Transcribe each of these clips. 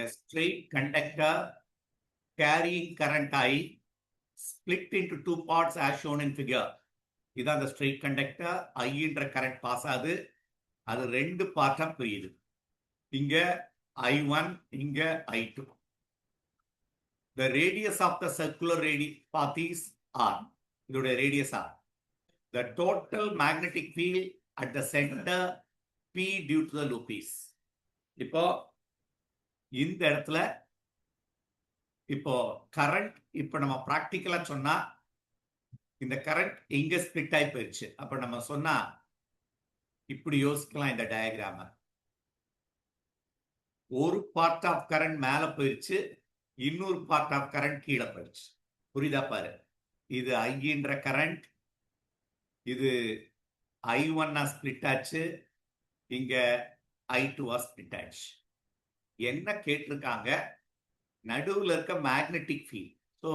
A straight conductor carrying current I split into two parts as shown in figure. இதான் the straight conductor. I என்ற current pass ஆகுது. அது ரெண்டு பார்ட்டா பிரியுது. இங்க I1, இங்க I2. The radius of the circular path is R. இதோட radius R. The total magnetic field at the center P due to the loop is. இப்போ இந்த இடத்துல இப்போ கரண்ட் இப்போ நம்ம பிராக்டிக்கலா சொன்னா இந்த கரண்ட் எங்க ஸ்பிளிட் ஆகி போயிடுச்சு. அப்ப நம்ம சொன்னா இப்படி யோசிக்கலாம். இந்த டயக்ராம ஒரு பார்ட் ஆஃப் கரண்ட் மேல போயிடுச்சு, இன்னொரு பார்ட் ஆஃப் கரண்ட் கீழே போயிடுச்சு. புரியுதா பாரு. இது ஐன்ற கரண்ட், இது I1 ஸ்பிளிட் ஆச்சு, இங்க I2 ஸ்பிளிட் ஆச்சு. என்ன கேட்டிருக்காங்க? நடுவில் இருக்க மேக்னெட்டிக் ஃபீல்ட். ஸோ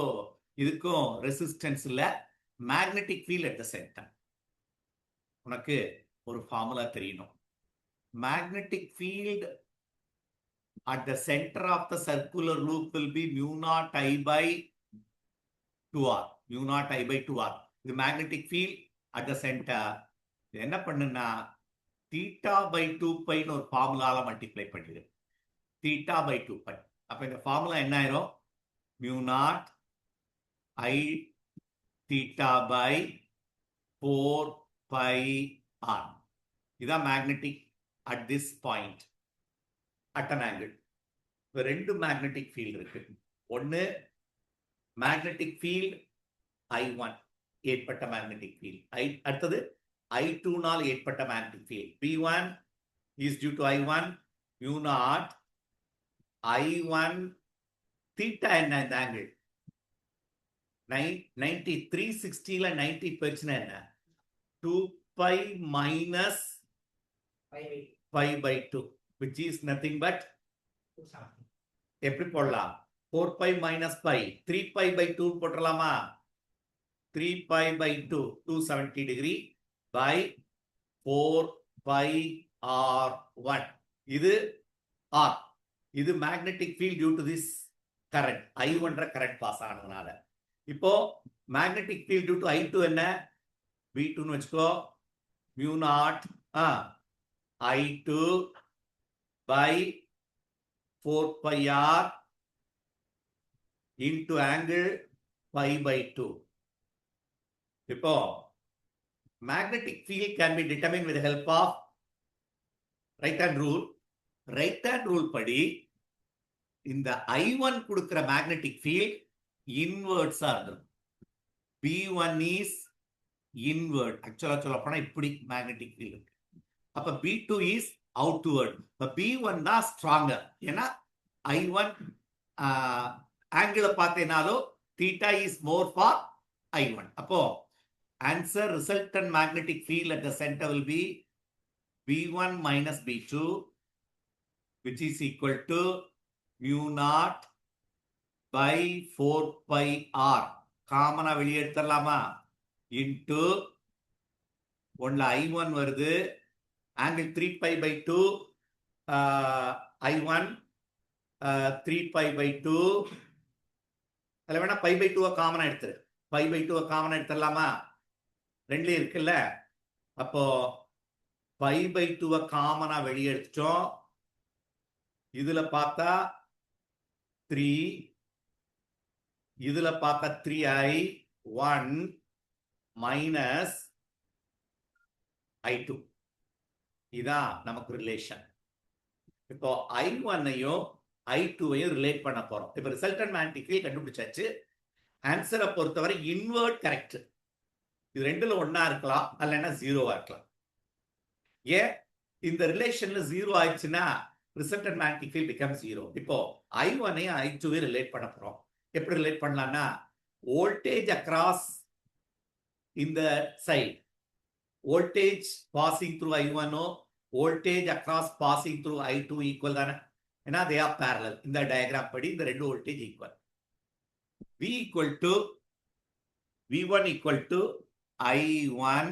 இதுக்கும் ரெசிஸ்டன்ஸ் இல்ல, magnetic field at the centre. உனக்கு ஒரு ஃபார்முலா தெரியணும். Magnetic field at the center of the circular loop will be mu naught I by 2R. Mu naught I by 2R. The magnetic field at the center. என்ன பண்ணுனா theta by 2 pi ஒரு ஃபார்முலால multiply பண்ணிடு. theta by 2 pi. அப்ப இந்த formula என்ன ஆயிரும்? mu naught I theta by 4 pi R. இதான் magnetic at this point at an angle. இப்போ ரெண்டு மேக்னெட்டிக் ஃபீல்ட் இருக்கு. ஒன்னு மேக்னெட்டிக் ஃபீல்ட் I1 ஏற்பட்ட மேக்னெட்டிக் ஃபீல்ட், அடுத்தது I2 னால் ஏற்பட்ட magnetic field. P1 is due to I1 mu naught I1 theta என்ன இந்த ஆங்கிள் 90 360ல 90 போயிடுச்சுன்னா என்ன 2 pi minus pi by 2 which is nothing but எப்படி போடலாம்? 4 pi minus pi 3 pi by 2 போட்டுடலாமா? 3 pi by 2 270 degree by 4 pi R1. இது R. இது magnetic field due to this current I1 current pass ஆனதுனால. இப்போ magnetic field due to I2 என்ன? V2 ன்னு வச்சுக்கோ. mu naught I2 by 4 pi R into angle pi by 2. இப்போ magnetic field can be determined with the help of right hand rule. right hand rule படி இந்த I1 கொடுக்கிற magnetic field inverse ஆ இருக்கும். B1 is inward. ஆக்சுவலா சொல்ல போனா இப்படி magnetic field இருக்கு. அப்ப B2 is outward. இப்ப B1 தான் ஸ்ட்ராங்கர். ஏன்னா I1 ஆங்கிள் பார்த்தேனாலும் theta is more for I1. அப்போ answer resultant magnetic field at the center will be B1 minus B2 which is equal to mu naught by 4 pi R. காமனா வெளியே எடுத்துடலாமா? into ஒன்ல I1 வருது, angle 3 pi by 2 I1 3 pi by 2 அதில் வேணா pi by 2 காமனா எடுத்துரு. pi by 2 காமனா எடுத்துடலாமா? ரெண்டுல இருக்குல்ல. அப்போ pi by 2 காமனா வெளியே எடுத்துட்டோம். இதுல பார்த்தா 3, இதுல பார்த்தா 3I1 minus I2. இதான் நமக்கு ரிலேஷன். இப்போ I1ஐயும் I2ஐயும் ரிலேட் பண்ண போறோம். இப்போ ரிசல்டன்ட் மேக்னெட்டிக் ஃபீல்ட் கண்டுபிடிச்சாச்சு. ஆன்சரை பொறுத்தவரை இன்வெர்ட் கரெக்ட். இது ரெண்டுல ஒன்னா இருக்கலாம், அல்லனா ஜீரோவா இருக்கலாம். ஏன் இந்த ரிலேஷன்ல ஜீரோ ஆயிடுச்சுன்னா resultant magnetic field become zero. இப்போ I1ஐயும் I2ஐயும் ரிலேட் பண்ண போறோம். எப்படி ரிலேட் பண்ணலாம்னா வோல்டேஜ் அக்ராஸ் இந்த side, voltage passing through I1 voltage across passing through I2 equal தானே? ஏன்னா they are parallel. இந்த டயக்ராம் படி இந்த ரெண்டு voltage equal. V equal to V1 equal to I1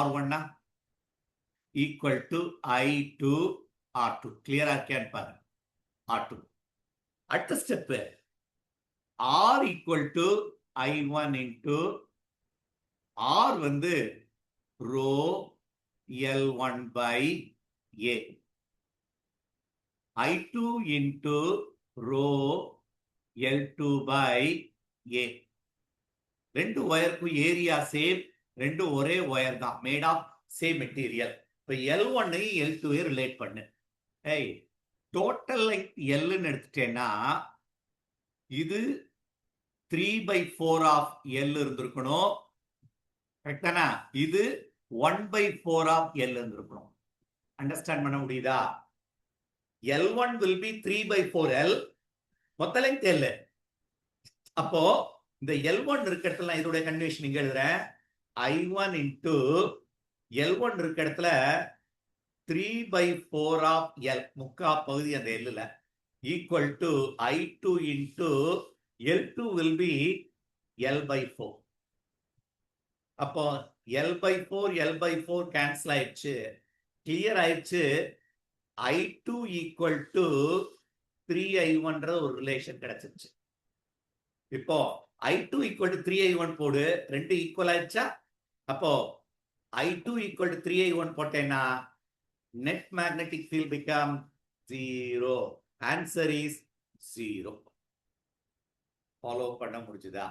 R1 equal to I2 R2. கிளியரா இருக்கான்னு பாருங்க. R2 அடுத்த step R equal to I1 into R வந்து rho L1 by A. I2 into rho L2 by A. ரெண்டு ஒயருக்கும் area same, ரெண்டு ஒரே wire தான், made of same material. இப்ப L1 L2 ரிலேட் பண்ணு. ஏய், டோட்டல் லெங்த் Lன்னு எடுத்துட்டேன்னா இது 3/4 ஆஃப் L இருந்திருக்கணும். கரெக்டானா? இது 1/4 ஆஃப் L இருந்திருக்கணும். அண்டர்ஸ்டாண்ட் பண்ண முடியுதா? L1 will be 3/4L. மொத்த லெங்த் L. அப்போ இந்த L1 இருக்க இடத்துல இதோட கன்வென்ஷன் இங்க எழுதுறேன். I1 into L1 இருக்க இடத்துல 3/4 of L, முக்கா பகுதி அந்த L equal to I2 into L2 will be L/4. அப்போ L/4 கேன்சல் ஆயிடுச்சு, கிளியர் ஆயிடுச்சு. I2 equal to 3I1 ஒரு ரிலேஷன் கிடைச்சிருச்சு. இப்போ I2 equal to 3I1 போடு, ரெண்டு ஈக்குவல் ஆயிடுச்சா? அப்போ I2 equal to 3I1 போட்டேன்னா net magnetic field become 0. Answer is 0. Follow பண்ண முடிஞ்சுதா?